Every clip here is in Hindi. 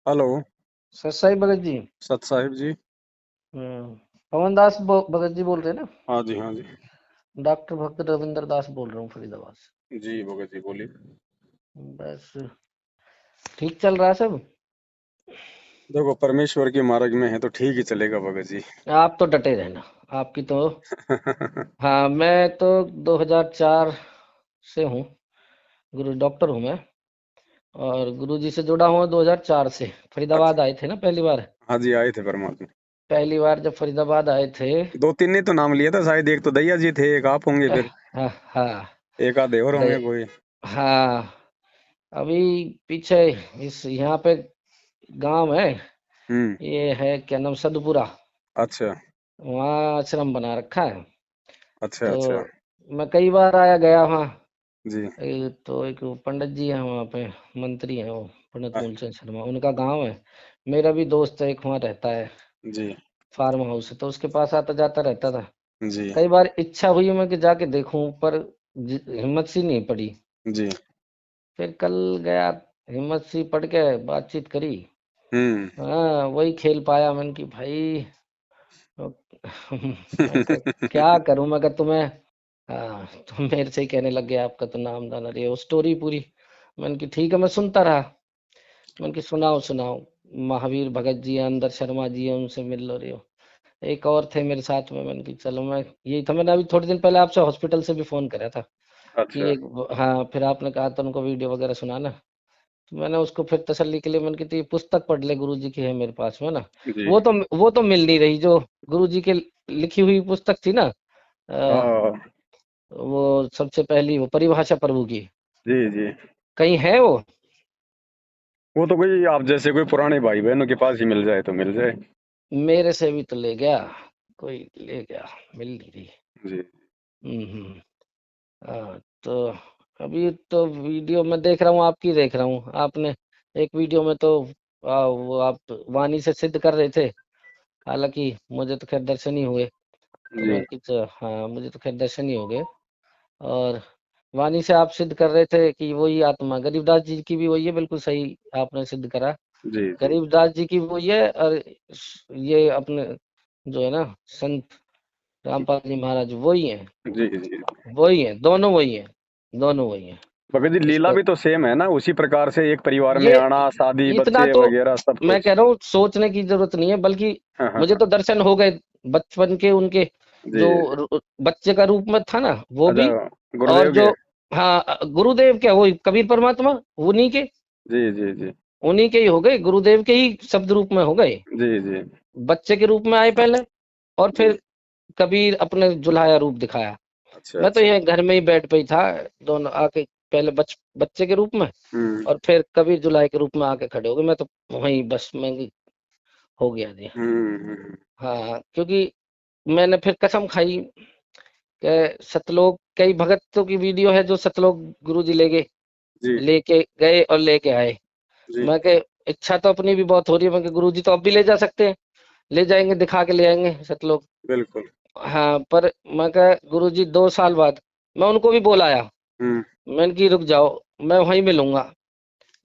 हेलो। सत साई भगत जी। सत साहिब जी। पवन दास भगत जी बोल रहे हैं ना? हाँ जी, हाँ जी। डॉक्टर भक्त रविंद्र दास बोल रहा हूँ फरीदाबाद से। जी भगत जी बोलिए। बस ठीक चल रहा है सब। देखो, परमेश्वर के मार्ग में है तो ठीक ही चलेगा भगत जी। आप तो डटे रहना। आपकी तो हाँ, मैं तो 2004 से हूँ। गुरु डॉक्टर हूँ मैं। और गुरु जी से जुड़ा हुआ 2004 से। अच्छा। फरीदाबाद आए थे ना पहली बार। हाँ जी, आए थे परमात्मा। पहली बार जब फरीदाबाद आए थे। दो तीन ने तो नाम लिया था शायद, एक तो दैया जी थे, एक आप होंगे फिर। हाँ हाँ। एक आधे और दे होंगे कोई। हाँ। अभी पीछे इस यहाँ पे गांव है। हम्म। ये है क्या नाम, सदपुरा। अच्छा, वहाँ आश्रम बना रखा है। अच्छा, तो अच्छा। मैं कई बार आया गया वहाँ। जी। तो एक वो पंडित जी हैं वहाँ पे। मंत्री हैं वो। पंडित अ, मूलचंद शर्मा उनका गांव है। मेरा भी दोस्त है एक वहाँ रहता है। जी, फार्म हाउस है तो उसके पास आता जाता रहता था। जी, कई बार इच्छा हुई मैं कि जाके देखूं पर हिम्मत सी नहीं पड़ी। जी। फिर कल गया। हिम्मत सी पड़ के बातचीत करी। हम्म। हाँ, वही खेल पाया मैंने कि भाई। तो मैं कहा क्या करूं, मैं कहा तुम्हें। हाँ, तुम मेरे से ही कहने लग गए आपका तो नाम दाना रही वो स्टोरी पूरी। मैंने की ठीक है, मैं सुनता रहा। मैंने की सुनाओ सुनाओ। महावीर भगत जी हैं, अंदर शर्मा जी हैं, उनसे मिल लो रहे हो। एक और थे मेरे साथ में। मैंने की चलो मैं यही था। मैंने अभी थोड़े दिन पहले आपसे हॉस्पिटल से भी फोन करा था कि अच्छा। एक। हाँ, फिर आपने कहा था उनको वीडियो वगैरह सुनाना। तो मैंने उसको फिर तसल्ली के लिए मैंने की थी ये पुस्तक पढ़ ले, गुरु जी की है मेरे पास में ना। जी। वो तो मिल नहीं रही जो गुरु जी के लिखी हुई पुस्तक थी ना। अ, हाँ। वो सबसे पहली वो परिभाषा प्रभु की। जी, जी। कहीं है वो? वो तो कोई आप जैसे कोई पुराने भाई बहनों के पास ही मिल जाए तो मिल जाए। मेरे से भी तो ले गया। कोई ले गया। मिल नहीं रही। जी। हम्म। तो अभी तो वीडियो मैं देख रहा हूँ, आपकी देख रहा हूँ आपने। एक वीडियो में तो वो आप वाणी से सिद्ध कर रहे थे। हालांकि मुझे तो खैर दर्शन ही हुए। तो जी। मैंने कि हाँ, मुझे तो खैर दर्शन ही हो गए। और वाणी से आप सिद्ध कर रहे थे कि वही आत्मा गरीबदास जी की भी वही है, बिल्कुल सही आपने सिद्ध करा। जी। जी। गरीबदास जी की भी वही है और ये अपने जो है ना संत रामपाल जी महाराज वही है। जी। जी। वही है, दोनों वही है। दोनों वही है। भगत जी, लीला इसको भी तो सेम है ना, उसी प्रकार से एक परिवार में ये आना, शादी, इतना बच्चे तो वगैरह सब मैं कुछ। कह रहा हूँ सोचने की जरूरत नहीं है, बल्कि हाँ, हाँ, मुझे हाँ। तो दर्शन हो गए। बचपन के उनके जी। जो बच्चे का रूप में था ना वो अच्छा, भी। और गुरुदेव जो के। हाँ, गुरुदेव क्या वो कबीर परमात्मा उन्हीं के। जी, जी, जी। उन्हीं के ही हो गए, गुरुदेव के ही शब्द रूप में हो गए। जी, जी, बच्चे के रूप में आए पहले। और जी। फिर कबीर अपने जुल्हाया रूप दिखाया। अच्छा, मैं तो अच्छा। ये घर में ही बेड पे ही था। दोनों आके पहले बच्चे के रूप में। हुँ, और फिर कबीर जुल्हाए के रूप में आके खड़े हो गए। मैं तो वहीं बस मैं हो गया जी। हुँ, हुँ। हाँ, क्योंकि मैंने फिर कसम खाई कि सतलोक कई भगतों की वीडियो है जो सतलोक गुरु जी जी, लेके गए और लेके आए। जी, मैं के इच्छा तो अपनी भी बहुत हो रही है, मैं गुरु जी तो अब भी ले जा सकते हैं। ले जाएंगे, दिखा के ले आएंगे सतलोक। बिल्कुल। हाँ, पर मैं कहा गुरु जी 2 साल बाद मैं उनको भी बोल आया। हुँ। मैंने की रुक जाओ, मैं वहीं मिलूंगा।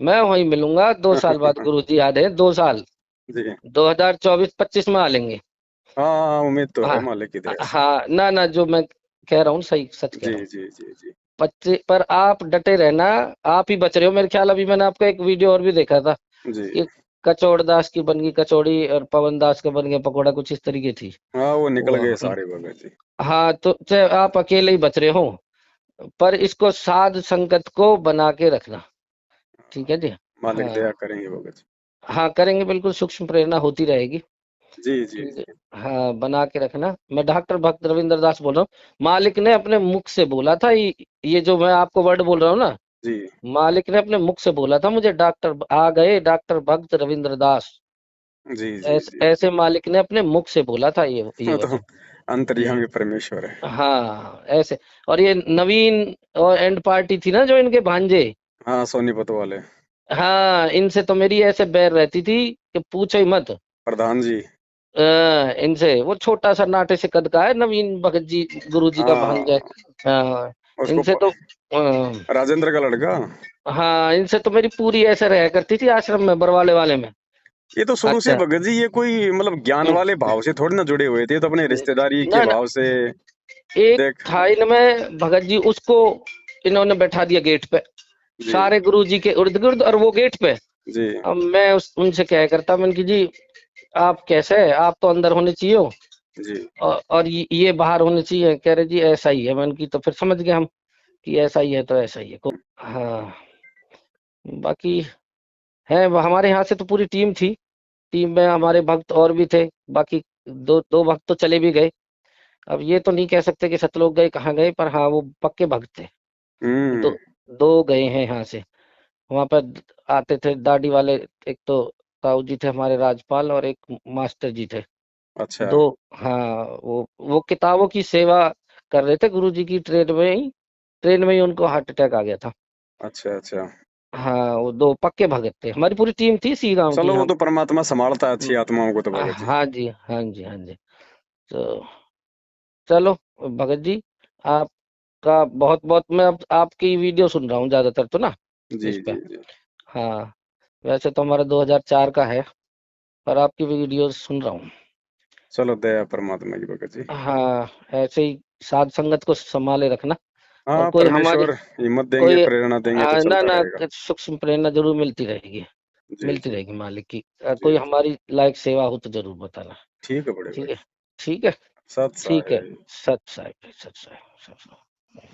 मैं वहीं मिलूंगा 2 साल बाद, गुरु जी याद है 2 साल। जी। 2024-25 में आ लेंगे। हाँ, हाँ, उम्मीद तो है हाँ। मालिक की दया से। हाँ, ना ना जो मैं कह रहा हूँ सही सच कह जी, रहा हूँ। जी, जी, जी। 25 पर आप डटे रहना। आप ही बच रहे हो मेरे ख्याल। अभी मैंने आपका एक वीडियो और भी देखा था जी। कि कचौड़ दास की बन गई कचौड़ी और पवन दास का बन गया पकौड़ा, कुछ इस तरीके थी। हाँ, वो निकल वो गए सारे भगत जी। हाँ, तो चाहे आप अकेले ही बच रहे हो। पर इसको साध संगत को बना के रखना। ठीक है जी। मालिक हाँ दया करेंगे भगत जी। हाँ, करेंगे बिल्कुल, सूक्ष्म प्रेरणा होती रहेगी। जी, जी, ठीक है। जी। हाँ, बना के रखना। मैं डॉक्टर भक्त रविंद्र दास बोल रहा हूँ। मालिक ने अपने मुख से बोला था ये जो मैं आपको वर्ड बोल रहा हूँ ना। जी, मालिक ने अपने मुख से बोला था मुझे, डॉक्टर आ गए डॉक्टर भक्त रविंद्र दास। जी, जी, जी। ऐसे मालिक ने अपने मुख से बोला था ये वो तो वचन। अंतर्यामी हम्म। परमेश्वर है। हाँ, ऐसे। और ये नवीन और एंड पार्टी थी ना जो इनके भांजे। हाँ, सोनीपत वाले। हाँ, इनसे तो मेरी ऐसे बैर रहती थी कि पूछो ही मत। प्रधान जी। इनसे वो छोटा सा नाटे से कद का है, नवीन भगत जी गुरु जी का भांजा है। हाँ, हाँ, उसको इनसे तो राजेंद्र का लड़का। हाँ, इनसे तो मेरी पूरी ऐसे रहा करती थी आश्रम में बरवाले वाले में। ये तो शुरू से अच्छा। भगत जी ये कोई मतलब ज्ञान हम्म, वाले भाव से थोड़ी ना जुड़े हुए थे, तो अपने रिश्तेदारी के ना ना, भाव से। एक देख। था इनमें भगत जी, उसको इन्होंने बैठा दिया गेट पे, जी सारे गुरु जी के इर्द गिर्द, और वो गेट पे। जी अब मैं उनसे क्या करता, मैंने कि जी आप कैसे है, आप तो अंदर होने चाहिए हो, जी। और ये बाहर होने चाहिए। कह रहे जी ऐसा ही है। मैंने की तो फिर समझ गए हम कि ऐसा ही है तो ऐसा ही है। हाँ, बाकी है हमारे यहाँ से तो पूरी टीम थी। टीम में हमारे भक्त और भी थे, बाकी दो दो भक्त तो चले भी गए। अब ये तो नहीं कह सकते कि सतलोक गए कहाँ गए, पर हाँ वो पक्के भक्त थे। दो हम्म। दो गए हैं यहाँ से। वहां पर आते थे दाढ़ी वाले, एक तो ताऊ जी थे हमारे राजपाल, और एक मास्टर जी थे अच्छा दो। हाँ, वो किताबों की सेवा कर रहे थे गुरु जी की। ट्रेन में ही उनको हार्ट अटैक आ गया था। अच्छा अच्छा। हाँ, वो दो पक्के भगत थे, हमारी पूरी टीम थी सी गांव की। चलो वो हम तो परमात्मा संभालता है अच्छी आत्माओं को तो भगत जी। हाँ जी, हाँ जी, हाँ जी। तो चलो भगत जी, आपका बहुत बहुत, मैं अब आपकी वीडियो सुन रहा हूँ ज्यादातर तो ना जी इस पे। जी जी। हाँ, वैसे तो हमारा 2004 का है, पर आपकी वीडियो सुन रहा हूँ। चलो दया परमात्मा की भगत जी। हाँ, ऐसे ही साध संगत को संभाले रखना। और हाँ कोई हमारी परमेश्वर हिम्मत देंगे कोई प्रेरणा देंगे तो ना चलता ना, रहेगा। सूक्ष्म प्रेरणा जरूर मिलती रहेगी। जी मिलती जी रहेगी मालिक की। जी कोई जी। हमारी लायक सेवा हो तो जरूर बताना। ठीक है बड़े ठीक भाई। है, ठीक है, सत ठीक है। साई। सत साई, सत साई, सत साई।